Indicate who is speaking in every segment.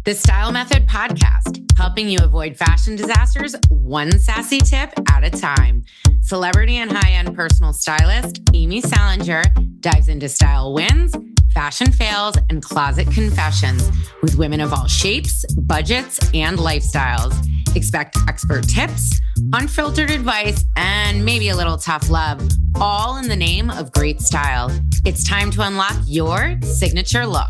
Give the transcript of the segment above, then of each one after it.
Speaker 1: The Style Method Podcast, helping you avoid fashion disasters one sassy tip at a time. Celebrity and high-end personal stylist Amy Salinger dives into style wins, fashion fails, and closet confessions with women of all shapes, budgets, and lifestyles. Expect expert tips, unfiltered advice, and maybe a little tough love, all in the name of great style. It's time to unlock your signature look.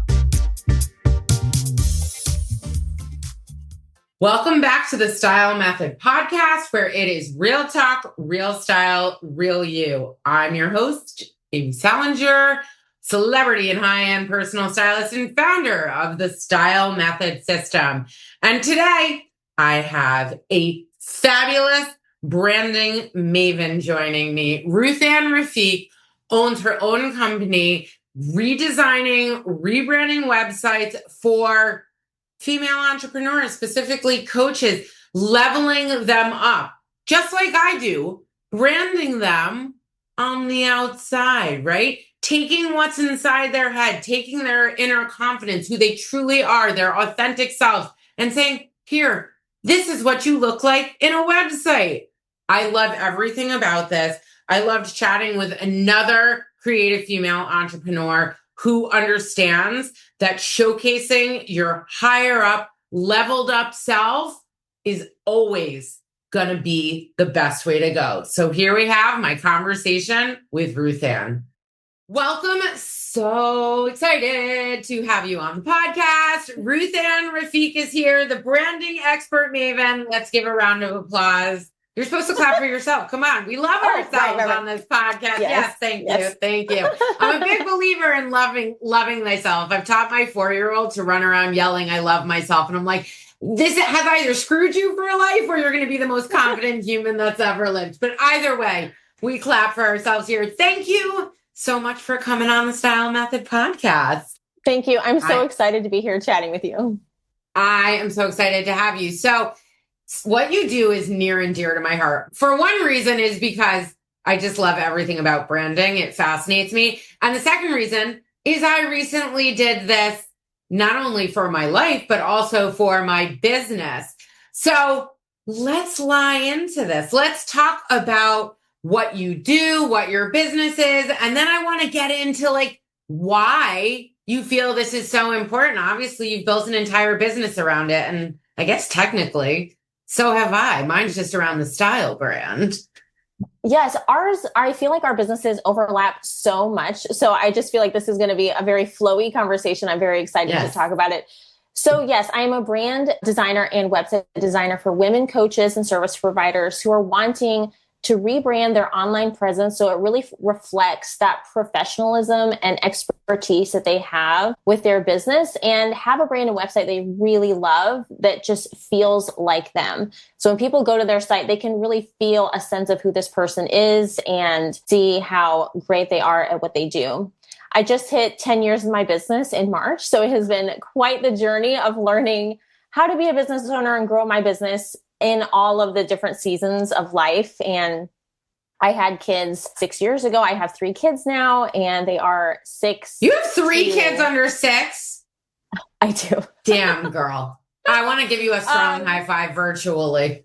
Speaker 1: Welcome back to the Style Method Podcast, where it is real talk, real style, real you. I'm your host, Amy Salinger, celebrity and high-end personal stylist and founder of the Style Method System. And today, I have a fabulous branding maven joining me. Ruth Ann Rafiq owns her own company, redesigning, rebranding websites for female entrepreneurs, specifically coaches, leveling them up, just like I do, branding them on the outside, right? Taking what's inside their head, taking their inner confidence, who they truly are, their authentic self, and saying, here, this is what you look like in a website. I love everything about this. I loved chatting with another creative female entrepreneur who understands that showcasing your higher up, leveled up self is always going to be the best way to go. So here we have my conversation with Ruth Ann. Welcome. So excited to have you on the podcast. Ruth Ann Rafiq is here, the branding expert maven. Let's give a round of applause. You're supposed to clap for yourself. Come on. We love ourselves on this podcast. Yes, thank you. Thank you. I'm a big believer in loving thyself. I've taught my 4-year-old to run around yelling, I love myself. And I'm like, this has either screwed you for life or you're going to be the most confident human that's ever lived. But either way, we clap for ourselves here. Thank you so much for coming on the Style Method Podcast.
Speaker 2: Thank you. I'm so excited to be here chatting with you.
Speaker 1: I am so excited to have you. So what you do is near and dear to my heart. For one reason is because I just love everything about branding. It fascinates me. And the second reason is I recently did this not only for my life, but also for my business. So let's lie into this. Let's talk about what you do, what your business is. And then I want to get into why you feel this is so important. Obviously, you've built an entire business around it. And I guess technically, so have I. Mine's just around the style brand.
Speaker 2: Yes, I feel like our businesses overlap so much. So I just feel like this is going to be a very flowy conversation. I'm very excited to talk about it. So yes, I'm a brand designer and website designer for women coaches and service providers who are wanting to rebrand their online presence so it really reflects that professionalism and expertise that they have with their business and have a brand and website they really love that just feels like them. So when people go to their site, they can really feel a sense of who this person is and see how great they are at what they do. I just hit 10 years in my business in March, so it has been quite the journey of learning how to be a business owner and grow my business in all of the different seasons of life. And I had kids 6 years ago. I have 3 kids now, and they are 6.
Speaker 1: You have 3 kids under 6?
Speaker 2: I do.
Speaker 1: Damn, girl. I want to give you a strong high five virtually.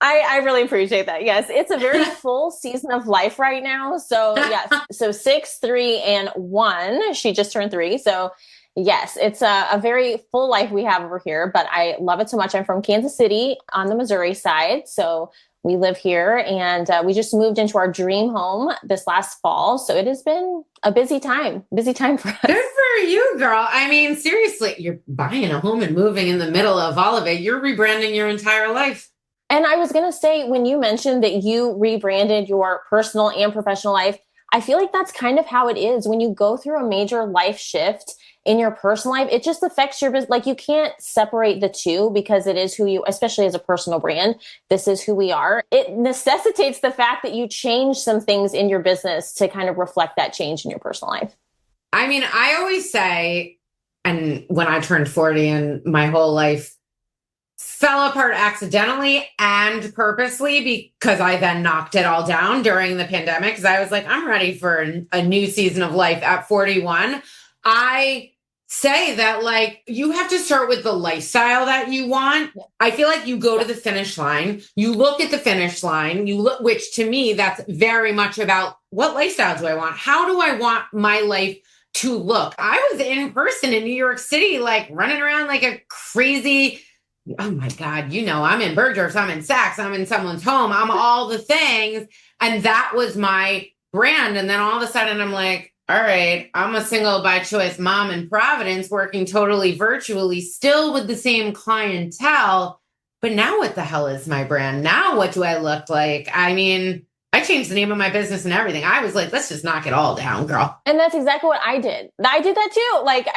Speaker 2: I really appreciate that. Yes, it's a very full season of life right now. So yes, so 6, 3, and 1. She just turned 3. So yes, it's a very full life we have over here, but I love it so much. I'm from Kansas City on the Missouri side. So we live here and we just moved into our dream home this last fall. So it has been a busy time for us.
Speaker 1: Good for you, girl. I mean, seriously, you're buying a home and moving in the middle of all of it. You're rebranding your entire life.
Speaker 2: And I was going to say, when you mentioned that you rebranded your personal and professional life, I feel like that's kind of how it is when you go through a major life shift in your personal life. It just affects your business. Like, you can't separate the two because it is who you, especially as a personal brand, this is who we are. It necessitates the fact that you change some things in your business to kind of reflect that change in your personal life.
Speaker 1: I mean, I always say, and when I turned 40 and my whole life fell apart accidentally and purposely, because I then knocked it all down during the pandemic, because I was like, I'm ready for a new season of life at 41. I say that like you have to start with the lifestyle that you want. Yeah. I feel like you go to the finish line, you look at the finish line, you look, which to me, that's very much about what lifestyle do I want? How do I want my life to look? I was in person in New York City, like running around like a crazy, oh my God, I'm in Bergdorf's, I'm in Saks, I'm in someone's home, I'm all the things. And that was my brand. And then all of a sudden I'm like, all right, I'm a single by choice mom in Providence working totally virtually, still with the same clientele. But now what the hell is my brand? Now what do I look like? I mean, I changed the name of my business and everything. I was like, let's just knock it all down, girl.
Speaker 2: And that's exactly what I did. I did that too. Like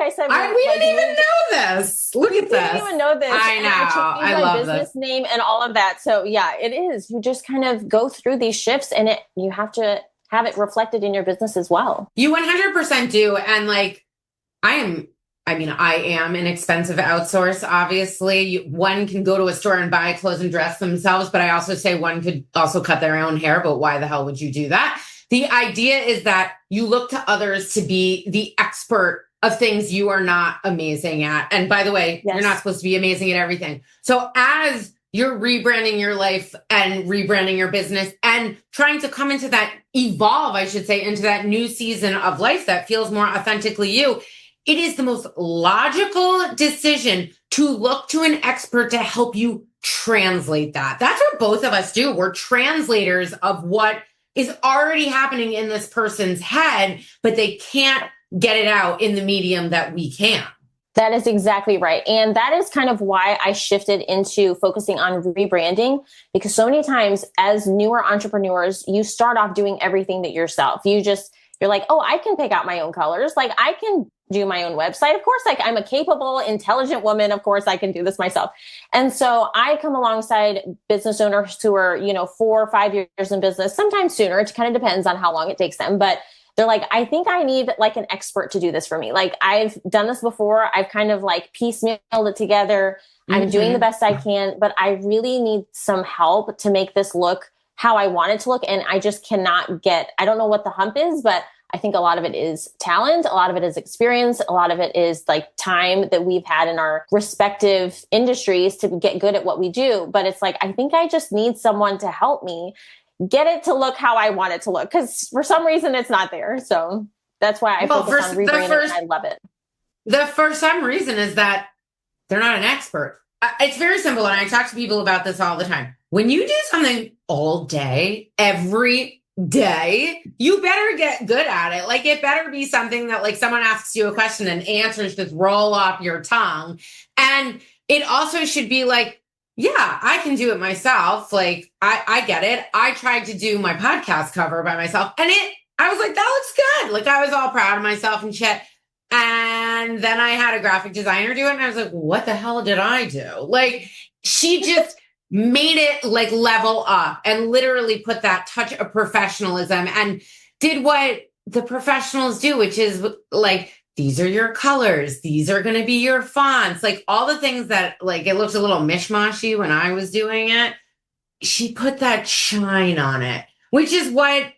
Speaker 2: I said,
Speaker 1: we didn't even know this. Look at this.
Speaker 2: We didn't even know this.
Speaker 1: I know. I love
Speaker 2: my business name and all of that. So yeah, it is. You just kind of go through these shifts and you have to have it reflected in your business as well.
Speaker 1: You 100% do. And like, I am an expensive outsource. Obviously, one can go to a store and buy clothes and dress themselves, but I also say one could also cut their own hair. But why the hell would you do that? The idea is that you look to others to be the expert of things you are not amazing at. And by the way, You're not supposed to be amazing at everything. So as you're rebranding your life and rebranding your business and trying to come into that evolve, I should say, into that new season of life that feels more authentically you, it is the most logical decision to look to an expert to help you translate that. That's what both of us do. We're translators of what is already happening in this person's head, but they can't get it out in the medium that we can.
Speaker 2: That is exactly right. And that is kind of why I shifted into focusing on rebranding, because so many times as newer entrepreneurs, you start off doing everything that yourself. You're like, oh, I can pick out my own colors. Like I can do my own website. Of course, like I'm a capable, intelligent woman. Of course, I can do this myself. And so I come alongside business owners who are, 4 or 5 years in business, sometimes sooner. It kind of depends on how long it takes them. But they're like, I think I need like an expert to do this for me. Like I've done this before. I've kind of like piecemealed it together. I'm doing the best I can, but I really need some help to make this look how I want it to look. And I just cannot I don't know what the hump is, but I think a lot of it is talent. A lot of it is experience. A lot of it is like time that we've had in our respective industries to get good at what we do. But it's like, I think I just need someone to help me get it to look how I want it to look. Because for some reason it's not there. So that's why I focus on rebranding and I love it.
Speaker 1: For some reason is that they're not an expert. It's very simple. And I talk to people about this all the time. When you do something all day, every day, you better get good at it. Like it better be something that like someone asks you a question and answers just roll off your tongue. And it also should be like, yeah, I can do it myself. Like I get it. I tried to do my podcast cover by myself and I was like, that looks good. Like I was all proud of myself and shit. And then I had a graphic designer do it. And I was like, what the hell did I do? Like she just made it like level up and literally put that touch of professionalism and did what the professionals do, which is like, these are your colors. These are going to be your fonts, like all the things that like, it looks a little mishmashy when I was doing it. She put that shine on it, which is what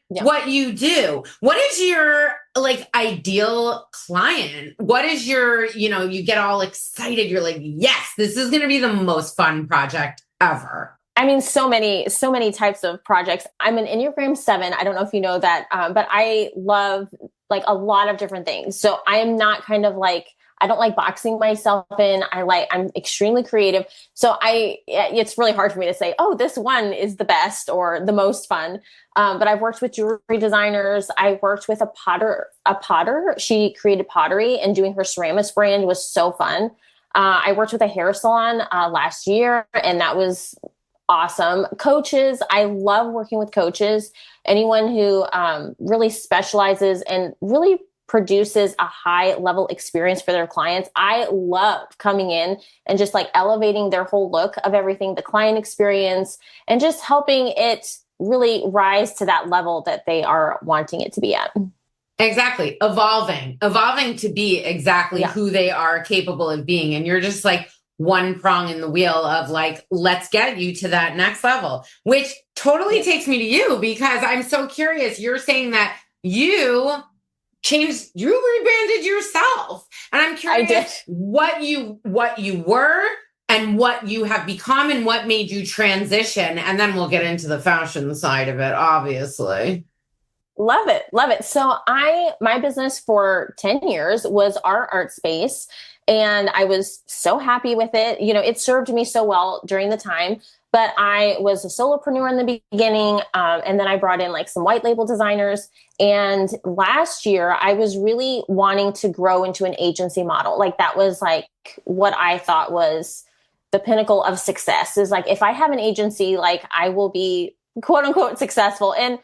Speaker 1: you do. What is your like ideal client? What is your, you get all excited. You're like, yes, this is going to be the most fun project ever.
Speaker 2: I mean, so many types of projects. I'm an Enneagram 7. I don't know if you know that, but I love like a lot of different things. So I am not kind of like, I don't like boxing myself in. I'm extremely creative. So it's really hard for me to say, oh, this one is the best or the most fun. But I've worked with jewelry designers. I worked with a potter. She created pottery and doing her ceramics brand was so fun. I worked with a hair salon last year and that was awesome. Coaches. I love working with coaches. Anyone who really specializes and really produces a high level experience for their clients. I love coming in and just like elevating their whole look of everything, the client experience, and just helping it really rise to that level that they are wanting it to be at.
Speaker 1: Exactly. Evolving to be exactly who they are capable of being. And you're just like one prong in the wheel of like, let's get you to that next level, which totally takes me to you because I'm so curious. You're saying that you rebranded yourself. And I'm curious what you were and what you have become and what made you transition. And then we'll get into the fashion side of it, obviously.
Speaker 2: Love it. Love it. So my business for 10 years was our art space, and I was so happy with it. You know, it served me so well during the time, but I was a solopreneur in the beginning. And then I brought in like some white label designers. And last year I was really wanting to grow into an agency model. Like that was like what I thought was the pinnacle of success, is like, if I have an agency, like I will be quote unquote successful. And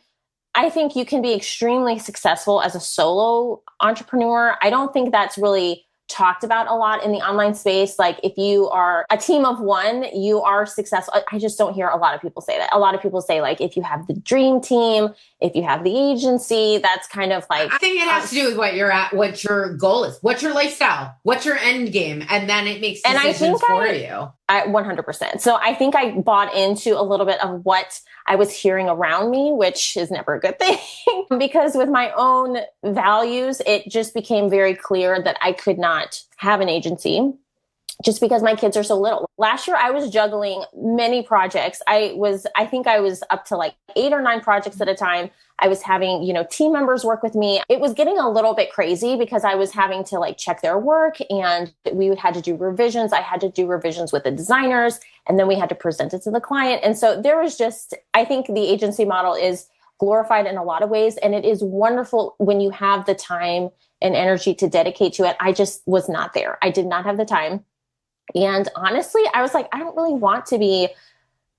Speaker 2: I think you can be extremely successful as a solo entrepreneur. I don't think that's really talked about a lot in the online space. Like if you are a team of one, you are successful. I just don't hear a lot of people say that. A lot of people say like, if you have the dream team, if you have the agency, that's kind of like,
Speaker 1: I think it has to do with what you're at, what your goal is, what's your lifestyle, what's your end game. And then it makes decisions for you.
Speaker 2: 100%. So I think I bought into a little bit of what I was hearing around me, which is never a good thing, because with my own values, it just became very clear that I could not have an agency just because my kids are so little. Last year, I was juggling many projects. I think I was up to like 8 or 9 projects at a time. I was having, team members work with me. It was getting a little bit crazy because I was having to like check their work, and we had to do revisions. I had to do revisions with the designers, and then we had to present it to the client. And so there was I think the agency model is glorified in a lot of ways, and it is wonderful when you have the time and energy to dedicate to it. I just was not there. I did not have the time. And honestly, I was like, I don't really want to be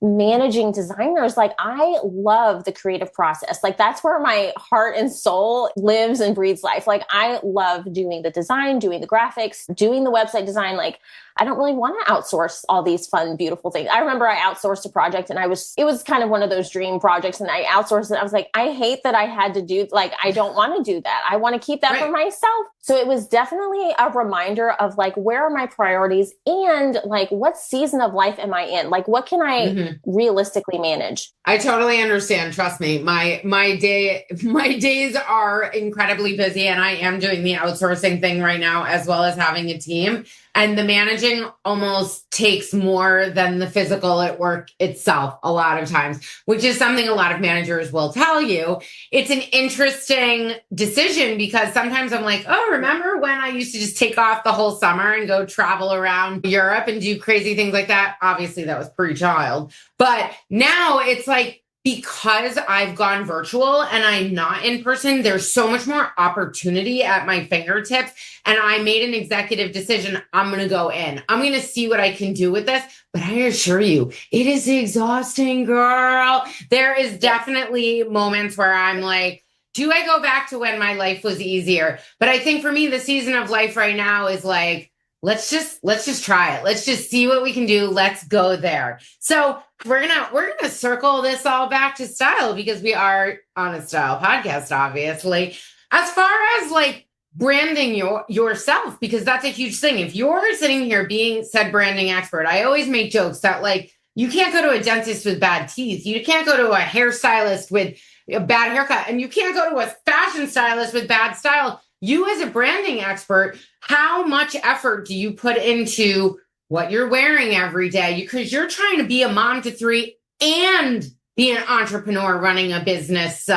Speaker 2: managing designers. Like I love the creative process. Like that's where my heart and soul lives and breathes life. Like I love doing the design, doing the graphics, doing the website design. Like I don't really want to outsource all these fun, beautiful things. I remember I outsourced a project, and it was kind of one of those dream projects, and I outsourced it. I was like, I hate that I had to do, like, I don't want to do that. I want to keep that for myself. So it was definitely a reminder of like, where are my priorities, and like, what season of life am I in? Like, what can I realistically manage?
Speaker 1: I totally understand. Trust me. My days are incredibly busy, and I am doing the outsourcing thing right now, as well as having a team. And the managing almost takes more than the physical at work itself a lot of times, which is something a lot of managers will tell you. It's an interesting decision because sometimes I'm like, oh, remember when I used to just take off the whole summer and go travel around Europe and do crazy things like that? Obviously, that was pre-child. But now it's like, because I've gone virtual and I'm not in person, there's so much more opportunity at my fingertips. And I made an executive decision. I'm going to go in. I'm going to see what I can do with this. But I assure you, it is exhausting, girl. There is definitely moments where I'm like, do I go back to when my life was easier? But I think for me, the season of life right now is like, let's just try it. Let's just see what we can do. Let's go there. So we're gonna circle this all back to style, because we are on a style podcast, obviously. As far as like branding yourself, because that's a huge thing. If you're sitting here being said branding expert, I always make jokes that like, you can't go to a dentist with bad teeth. You can't go to a hairstylist with a bad haircut, and you can't go to a fashion stylist with bad style. You as a branding expert, how much effort do you put into what you're wearing every day? Because you're trying to be a mom to 3 and be an entrepreneur running a business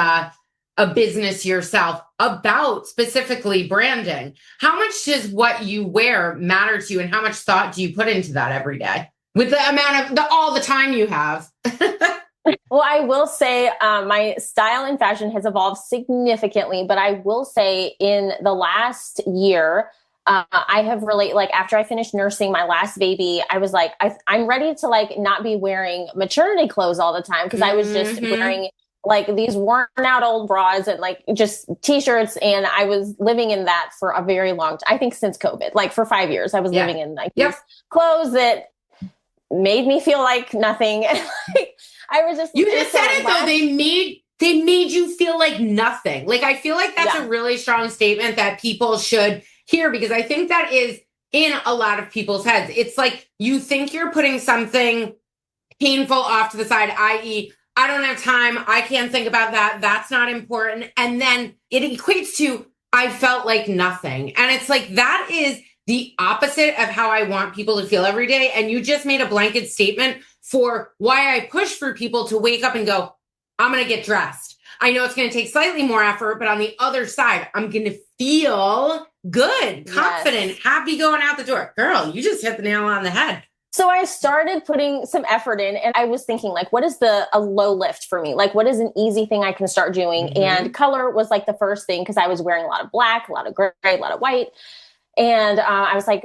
Speaker 1: yourself, about specifically branding. How much does what you wear matter to you, and how much thought do you put into that every day with the amount of all the time you have?
Speaker 2: Well, I will say my style and fashion has evolved significantly, but I will say in the last year, I have really, like, after I finished nursing my last baby, I was like, I'm ready to like not be wearing maternity clothes all the time, because I was just wearing like these worn out old bras and like just t-shirts. And I was living in that for a very long time. I think since COVID, like for 5 years, I was living in like these clothes that made me feel like nothing. Like, I was just,
Speaker 1: you just said it though. They made you feel like nothing. Like, I feel like that's a really strong statement that people should hear, because I think that is in a lot of people's heads. It's like, you think you're putting something painful off to the side, i.e., I don't have time. I can't think about that. That's not important. And then it equates to, I felt like nothing. And it's like, that is the opposite of how I want people to feel every day. And you just made a blanket statement for why I push for people to wake up and go, I'm going to get dressed. I know it's going to take slightly more effort, but on the other side, I'm going to feel good, confident, happy going out the door. Girl, you just hit the nail on the head.
Speaker 2: So I started putting some effort in, and I was thinking, like, what is a low lift for me? Like, what is an easy thing I can start doing? Mm-hmm. And color was like the first thing, because I was wearing a lot of black, a lot of gray, a lot of white. And I was like,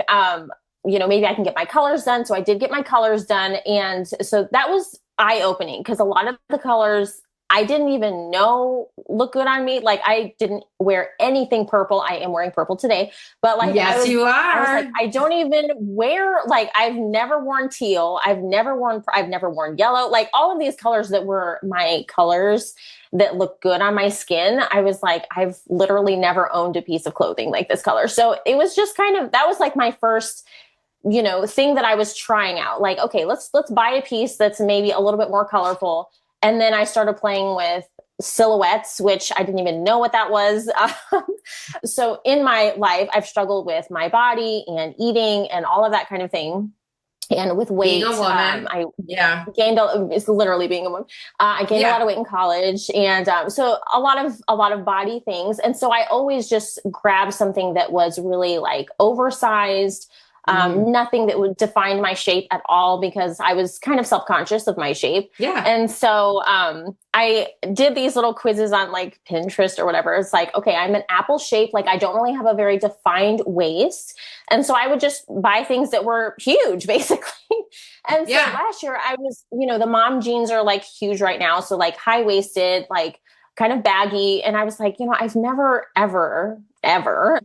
Speaker 2: maybe I can get my colors done. So I did get my colors done. And so that was eye-opening, because a lot of the colors I didn't even know look good on me. Like, I didn't wear anything purple. I am wearing purple today, but like,
Speaker 1: yes, you are.
Speaker 2: I was like, I don't even wear, like, I've never worn teal. I've never worn yellow, like all of these colors that were my colors that look good on my skin. I was like, I've literally never owned a piece of clothing like this color. So it was just that was like my first, thing that I was trying out. Like, okay, let's buy a piece that's maybe a little bit more colorful. And then I started playing with silhouettes, which I didn't even know what that was. So in my life, I've struggled with my body and eating and all of that kind of thing. And with weight,
Speaker 1: being a woman,
Speaker 2: I gained. It's literally being a woman. I gained a lot of weight in college, and so a lot of body things. And so I always just grabbed something that was really like oversized. Nothing that would define my shape at all, because I was kind of self-conscious of my shape.
Speaker 1: Yeah.
Speaker 2: And so I did these little quizzes on like Pinterest or whatever. It's like, okay, I'm an apple shape. Like, I don't really have a very defined waist. And so I would just buy things that were huge, basically. And so last year I was, the mom jeans are like huge right now. So like high-waisted, like kind of baggy. And I was like, I've never, ever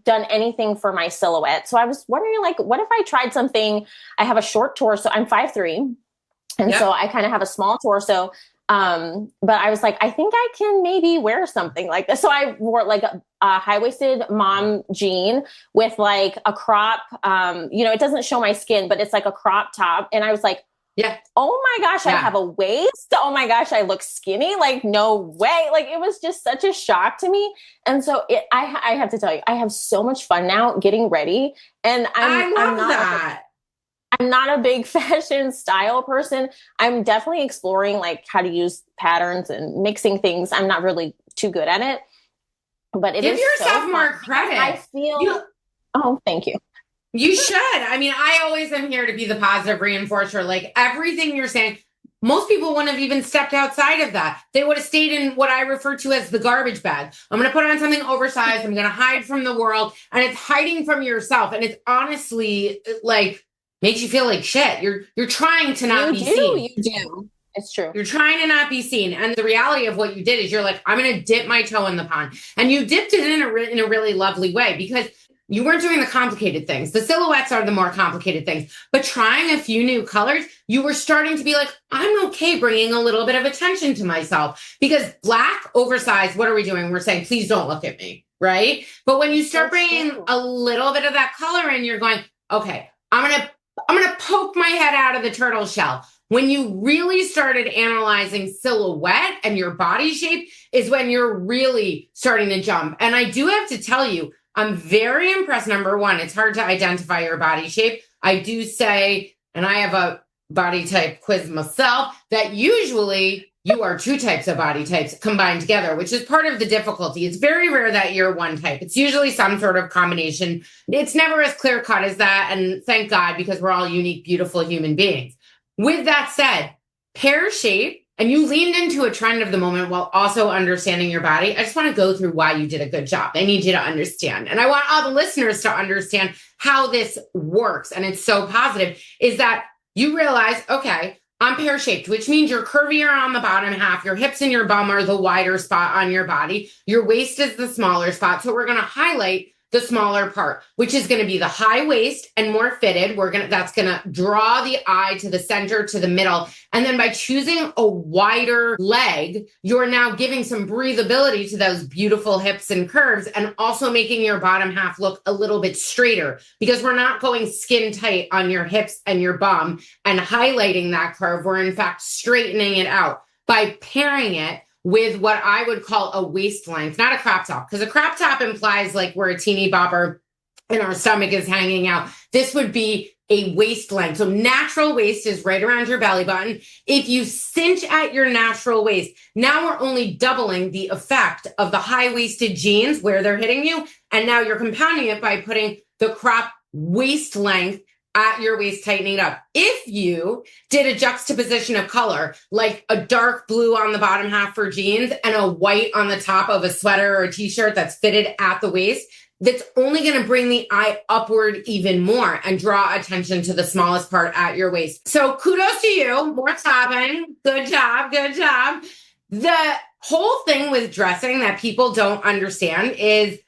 Speaker 2: done anything for my silhouette. So I was wondering, like, what if I tried something? I have a short torso. I'm 5'3". And so I kind of have a small torso. But I was like, I think I can maybe wear something like this. So I wore like a high-waisted mom jean with like a crop, it doesn't show my skin, but it's like a crop top. And I was like, oh my gosh, I have a waist. Oh my gosh, I look skinny. Like, no way. Like, it was just such a shock to me. And so I have to tell you, I have so much fun now getting ready. And I'm not a big fashion style person. I'm definitely exploring like how to use patterns and mixing things. I'm not really too good at it, but it
Speaker 1: give
Speaker 2: is
Speaker 1: yourself
Speaker 2: so
Speaker 1: more credit.
Speaker 2: I feel, oh, thank you.
Speaker 1: You should. I mean, I always am here to be the positive reinforcer. Like, everything you're saying, most people wouldn't have even stepped outside of that. They would have stayed in what I refer to as the garbage bag. I'm going to put on something oversized. I'm going to hide from the world. And it's hiding from yourself. And it's honestly like makes you feel like shit. You're trying to not be seen.
Speaker 2: You do. It's true.
Speaker 1: You're trying to not be seen. And the reality of what you did is you're like, I'm going to dip my toe in the pond. And you dipped it in a really lovely way, because you weren't doing the complicated things. The silhouettes are the more complicated things. But trying a few new colors, you were starting to be like, I'm okay bringing a little bit of attention to myself. Because black, oversized, what are we doing? We're saying, please don't look at me, right? But when you start bringing a little bit of that color in, you're going, okay, I'm gonna poke my head out of the turtle shell. When you really started analyzing silhouette and your body shape is when you're really starting to jump. And I do have to tell you, I'm very impressed. Number one, it's hard to identify your body shape. I do say, and I have a body type quiz myself, that usually you are two types of body types combined together, which is part of the difficulty. It's very rare that you're one type. It's usually some sort of combination. It's never as clear cut as that. And thank God, because we're all unique, beautiful human beings. With that said, pear shape, and you leaned into a trend of the moment while also understanding your body. I just want to go through why you did a good job. I need you to understand. And I want all the listeners to understand how this works. And it's so positive, is that you realize, okay, I'm pear shaped, which means you're curvier on the bottom half. Your hips and your bum are the wider spot on your body. Your waist is the smaller spot. So we're going to highlight the smaller part, which is going to be the high waist and more fitted. That's going to draw the eye to the center, to the middle. And then by choosing a wider leg, you're now giving some breathability to those beautiful hips and curves, and also making your bottom half look a little bit straighter, because we're not going skin tight on your hips and your bum and highlighting that curve. We're in fact straightening it out by pairing it with what I would call a waist length, not a crop top, because a crop top implies like we're a teeny bopper and our stomach is hanging out. This would be a waist length. So natural waist is right around your belly button. If you cinch at your natural waist, now we're only doubling the effect of the high-waisted jeans where they're hitting you. And now you're compounding it by putting the crop waist length at your waist, tightening it up. If you did a juxtaposition of color, like a dark blue on the bottom half for jeans and a white on the top of a sweater or a t-shirt that's fitted at the waist, that's only going to bring the eye upward even more and draw attention to the smallest part at your waist. So kudos to you. More topping. Good job. Good job. The whole thing with dressing that people don't understand is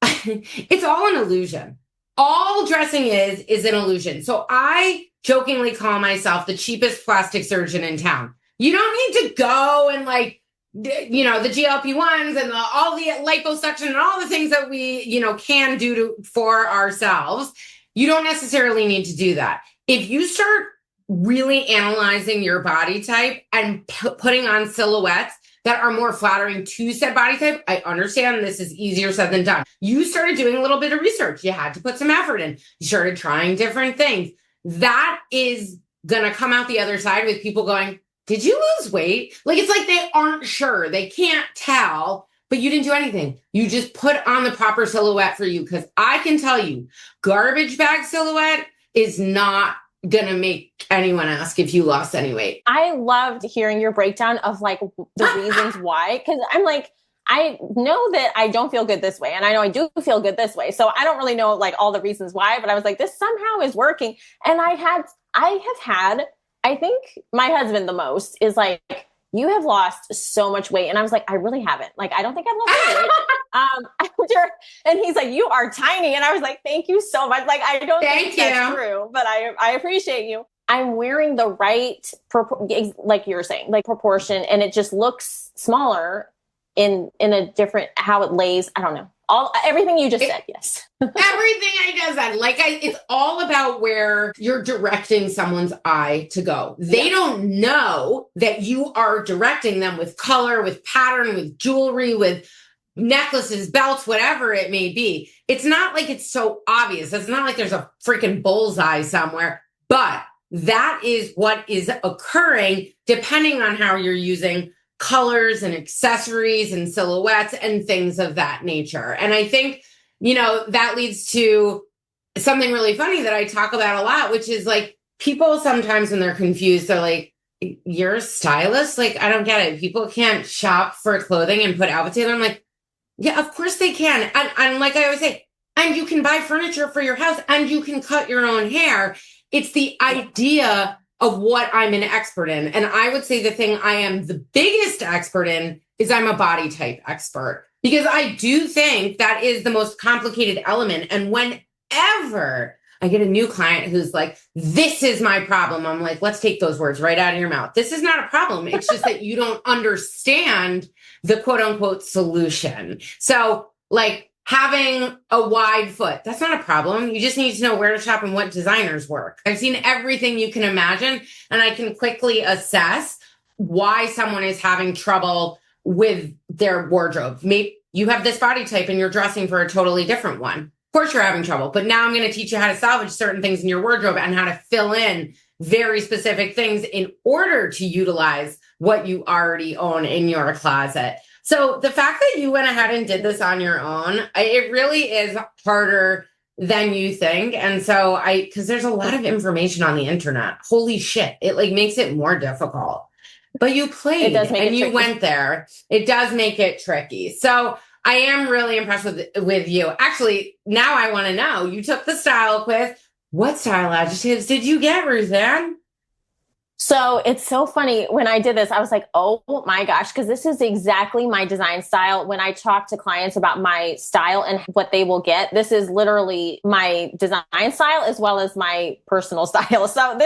Speaker 1: it's all an illusion. All dressing is an illusion. So I jokingly call myself the cheapest plastic surgeon in town. You don't need to go and like, you know, the GLP-1s and all the liposuction and all the things that we, you know, can do for ourselves. You don't necessarily need to do that. If you start really analyzing your body type and putting on silhouettes that are more flattering to said body type, I understand this is easier said than done. You started doing a little bit of research. You had to put some effort in. You started trying different things. That is going to come out the other side with people going, did you lose weight? Like, it's like they aren't sure. They can't tell, but you didn't do anything. You just put on the proper silhouette for you. Because I can tell you, garbage bag silhouette is not going to make anyone ask if you lost any weight.
Speaker 2: I loved hearing your breakdown of like the reasons why. Because I'm like, I know that I don't feel good this way. And I know I do feel good this way. So I don't really know like all the reasons why, but I was like, this somehow is working. And I have had, I think my husband the most is like, you have lost so much weight. And I was like, I really haven't. Like, I don't think I've lost any weight. And he's like, you are tiny. And I was like, thank you so much. Like, I don't think that's true, but I appreciate you. I'm wearing the right, like you're saying, like proportion, and it just looks smaller in a different, how it lays. I don't know. Everything you just said, yes.
Speaker 1: Everything I just said. It's all about where you're directing someone's eye to go. They don't know that you are directing them with color, with pattern, with jewelry, with necklaces, belts, whatever it may be. It's not like it's so obvious. It's not like there's a freaking bullseye somewhere, but that is what is occurring depending on how you're using colors and accessories and silhouettes and things of that nature. And I think, you know, that leads to something really funny that I talk about a lot, which is like people sometimes when they're confused, they're like, you're a stylist? Like, I don't get it. People can't shop for clothing and put outfits together. I'm like, yeah, of course they can. And like I always say, and you can buy furniture for your house and you can cut your own hair. It's the idea of what I'm an expert in. And I would say the thing I am the biggest expert in is I'm a body type expert, because I do think that is the most complicated element. And whenever I get a new client who's like, this is my problem, I'm like, let's take those words right out of your mouth. This is not a problem. It's just that you don't understand the quote unquote solution. So like, having a wide foot, that's not a problem. You just need to know where to shop and what designers work. I've seen everything you can imagine, and I can quickly assess why someone is having trouble with their wardrobe. Maybe you have this body type and you're dressing for a totally different one. Of course you're having trouble, but now I'm going to teach you how to salvage certain things in your wardrobe and how to fill in very specific things in order to utilize what you already own in your closet. So the fact that you went ahead and did this on your own, it really is harder than you think. And so because there's a lot of information on the internet. Holy shit. It like makes it more difficult, but you played and you went there. It does make it tricky. So I am really impressed with you. Actually, now I want to know, you took the style quiz. What style adjectives did you get, Ruthann?
Speaker 2: So it's so funny. When I did this, I was like, oh my gosh, because this is exactly my design style. When I talk to clients about my style and what they will get, this is literally my design style as well as my personal style. So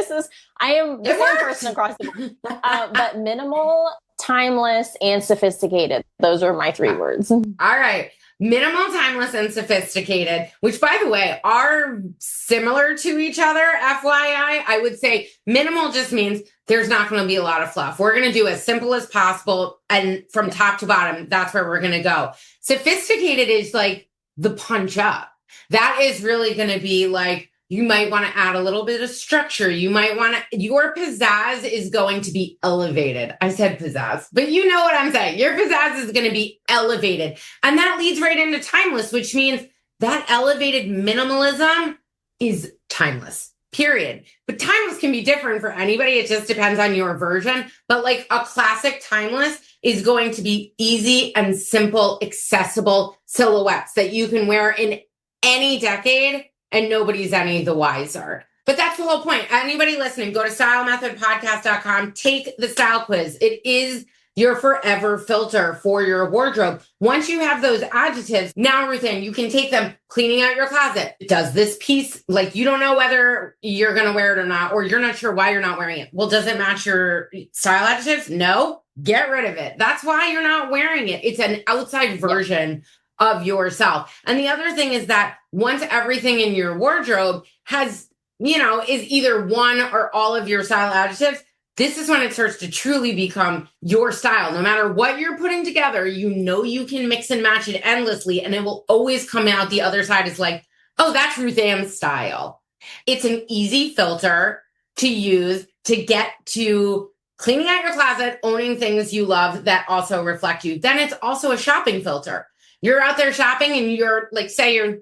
Speaker 2: I am the same person across the board, but minimal, timeless, and sophisticated. Those are my three words.
Speaker 1: All right. minimal, timeless, and sophisticated, which by the way, are similar to each other. FYI, I would say minimal just means there's not going to be a lot of fluff. We're going to do as simple as possible. And from top to bottom, that's where we're going to go. Sophisticated is like the punch up. That is really going to be like, you might want to add a little bit of structure. You might want to, your pizzazz is going to be elevated. I said pizzazz, but you know what I'm saying. Your pizzazz is going to be elevated. And that leads right into timeless, which means that elevated minimalism is timeless, period. But timeless can be different for anybody. It just depends on your version. But like a classic timeless is going to be easy and simple, accessible silhouettes that you can wear in any decade and nobody's any the wiser. But that's the whole point. Anybody listening, go to stylemethodpodcast.com, take the style quiz. It is your forever filter for your wardrobe. Once you have those adjectives, now, Ruthann, you can take them cleaning out your closet. Does this piece, like you don't know whether you're going to wear it or not, or you're not sure why you're not wearing it. Well, does it match your style adjectives? No, get rid of it. That's why you're not wearing it. It's an outside version of yourself. And the other thing is that once everything in your wardrobe has, is either one or all of your style adjectives, this is when it starts to truly become your style. No matter what you're putting together, you can mix and match it endlessly, and it will always come out the other side is like, oh, that's Ruthann's style. It's an easy filter to use to get to cleaning out your closet, owning things you love that also reflect you. Then it's also a shopping filter. You're out there shopping and you're like, say you're,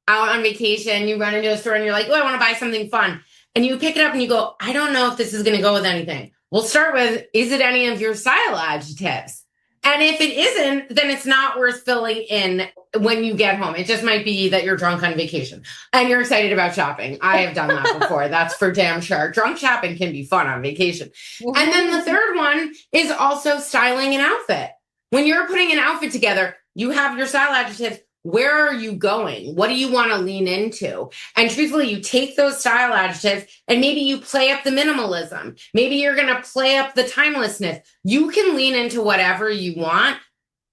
Speaker 1: out on vacation, you run into a store and you're like, oh, I want to buy something fun. And you pick it up and you go, I don't know if this is going to go with anything. We'll start with, is it any of your style adjectives? And if it isn't, then it's not worth filling in when you get home. It just might be that you're drunk on vacation and you're excited about shopping. I have done that before. That's for damn sure. Drunk shopping can be fun on vacation. And then the third one is also styling an outfit. When you're putting an outfit together, you have your style adjectives. Where are you going? What do you want to lean into? And truthfully, you take those style adjectives and maybe you play up the minimalism. Maybe you're going to play up the timelessness. You can lean into whatever you want,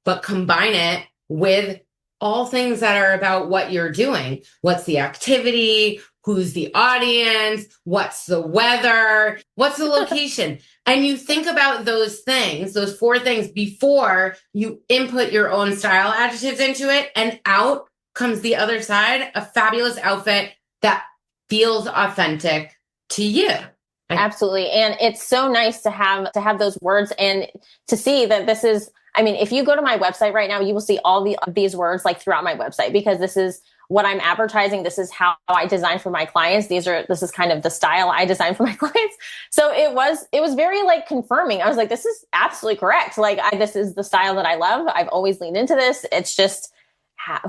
Speaker 1: but combine it with all things that are about what you're doing. What's the activity? Who's the audience? What's the weather? What's the location? And you think about those things, those four things before you input your own style adjectives into it. And out comes the other side, a fabulous outfit that feels authentic to you.
Speaker 2: Absolutely. And it's so nice to have those words and to see that this is, if you go to my website right now, you will see all these words like throughout my website, because this is what I'm advertising. This is how I design for my clients. This is kind of the style I design for my clients. So it was very like confirming. I was like, this is absolutely correct. Like this is the style that I love. I've always leaned into this. It's just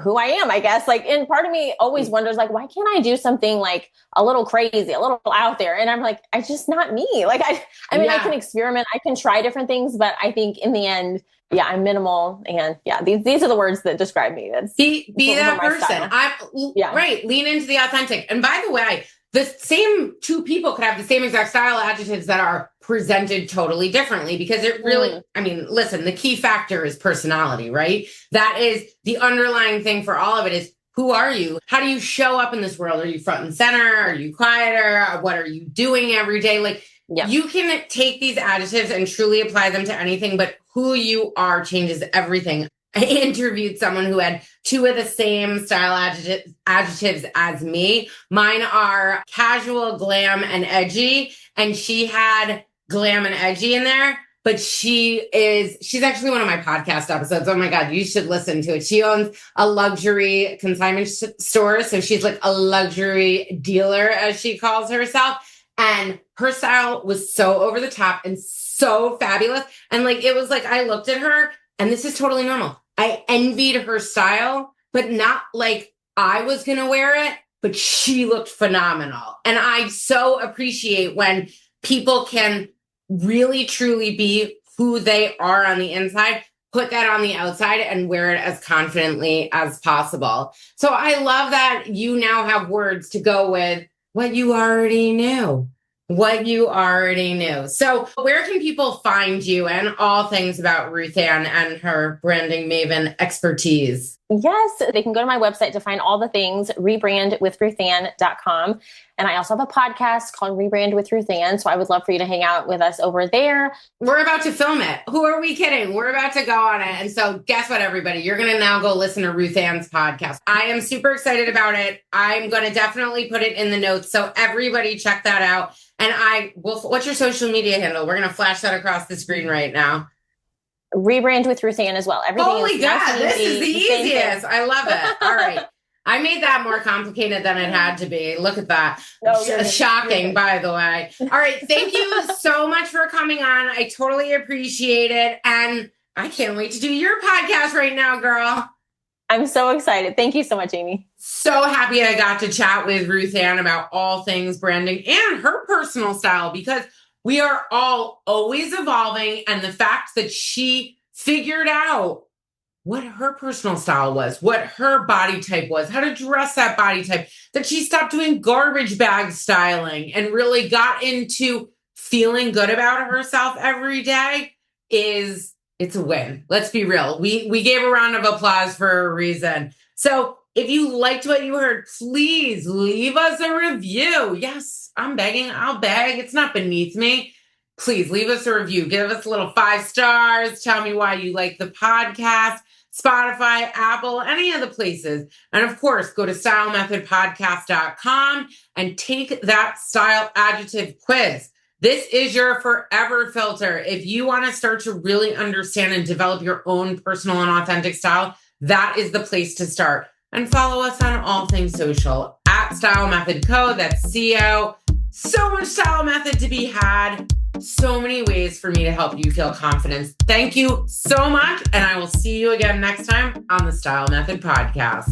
Speaker 2: who I am, I guess. Like, and part of me always wonders, like, why can't I do something like a little crazy, a little out there? And I'm like, it's just not me. Like, I can experiment. I can try different things, but I think in the end, I'm minimal. And these are the words that describe me. That's
Speaker 1: be that person. Right. Lean into the authentic. And by the way, the same two people could have the same exact style adjectives that are presented totally differently, because it really, listen, the key factor is personality, right? That is the underlying thing for all of it is, who are you? How do you show up in this world? Are you front and center? Are you quieter? What are you doing every day? Like, you can take these adjectives and truly apply them to anything, but who you are changes everything. I interviewed someone who had two of the same style adjectives as me. Mine are casual, glam, and edgy. And she had glam and edgy in there, but she's actually one of my podcast episodes. Oh my God, you should listen to it. She owns a luxury consignment store. So she's like a luxury dealer, as she calls herself. And her style was so over the top and so fabulous. And like, it was like, I looked at her, and this is totally normal. I envied her style, but not like I was going to wear it, but she looked phenomenal. And I so appreciate when people can really, truly be who they are on the inside, put that on the outside, and wear it as confidently as possible. So I love that you now have words to go with what you already knew. So where can people find you and all things about Ruthann and her branding maven expertise?
Speaker 2: Yes, they can go to my website to find all the things, rebrandwithruthann.com. And I also have a podcast called Rebrand with Ruth Ann. So I would love for you to hang out with us over there.
Speaker 1: We're about to film it. Who are we kidding? We're about to go on it. And so guess what, everybody? You're going to now go listen to Ruth Ann's podcast. I am super excited about it. I'm going to definitely put it in the notes. So everybody check that out. And what's your social media handle? We're going to flash that across the screen right now.
Speaker 2: Rebrand with Ruth Ann as well. Everything
Speaker 1: Holy
Speaker 2: is
Speaker 1: God,
Speaker 2: nice and
Speaker 1: this
Speaker 2: easy,
Speaker 1: is the easiest. I love it. All right. I made that more complicated than it had to be. Look at that.
Speaker 2: No,
Speaker 1: Shocking, by the way. All right. Thank you so much for coming on. I totally appreciate it. And I can't wait to do your podcast right now, girl.
Speaker 2: I'm so excited. Thank you so much, Amy.
Speaker 1: So happy I got to chat with Ruth Ann about all things branding and her personal style, because we are all always evolving. And the fact that she figured out what her personal style was, what her body type was, how to dress that body type, that she stopped doing garbage bag styling and really got into feeling good about herself every day, it's a win. Let's be real. We gave a round of applause for a reason. So if you liked what you heard, please leave us a review. Yes, I'm begging. I'll beg. It's not beneath me. Please leave us a review. Give us a little 5 stars. Tell me why you like the podcast. Spotify, Apple, any of the places. And of course, go to stylemethodpodcast.com and take that style adjective quiz. This is your forever filter. If you want to start to really understand and develop your own personal and authentic style, that is the place to start. And follow us on all things social at Style Method Co. That's CO. So much style method to be had. So many ways for me to help you feel confidence. Thank you so much. And I will see you again next time on the Style Method Podcast.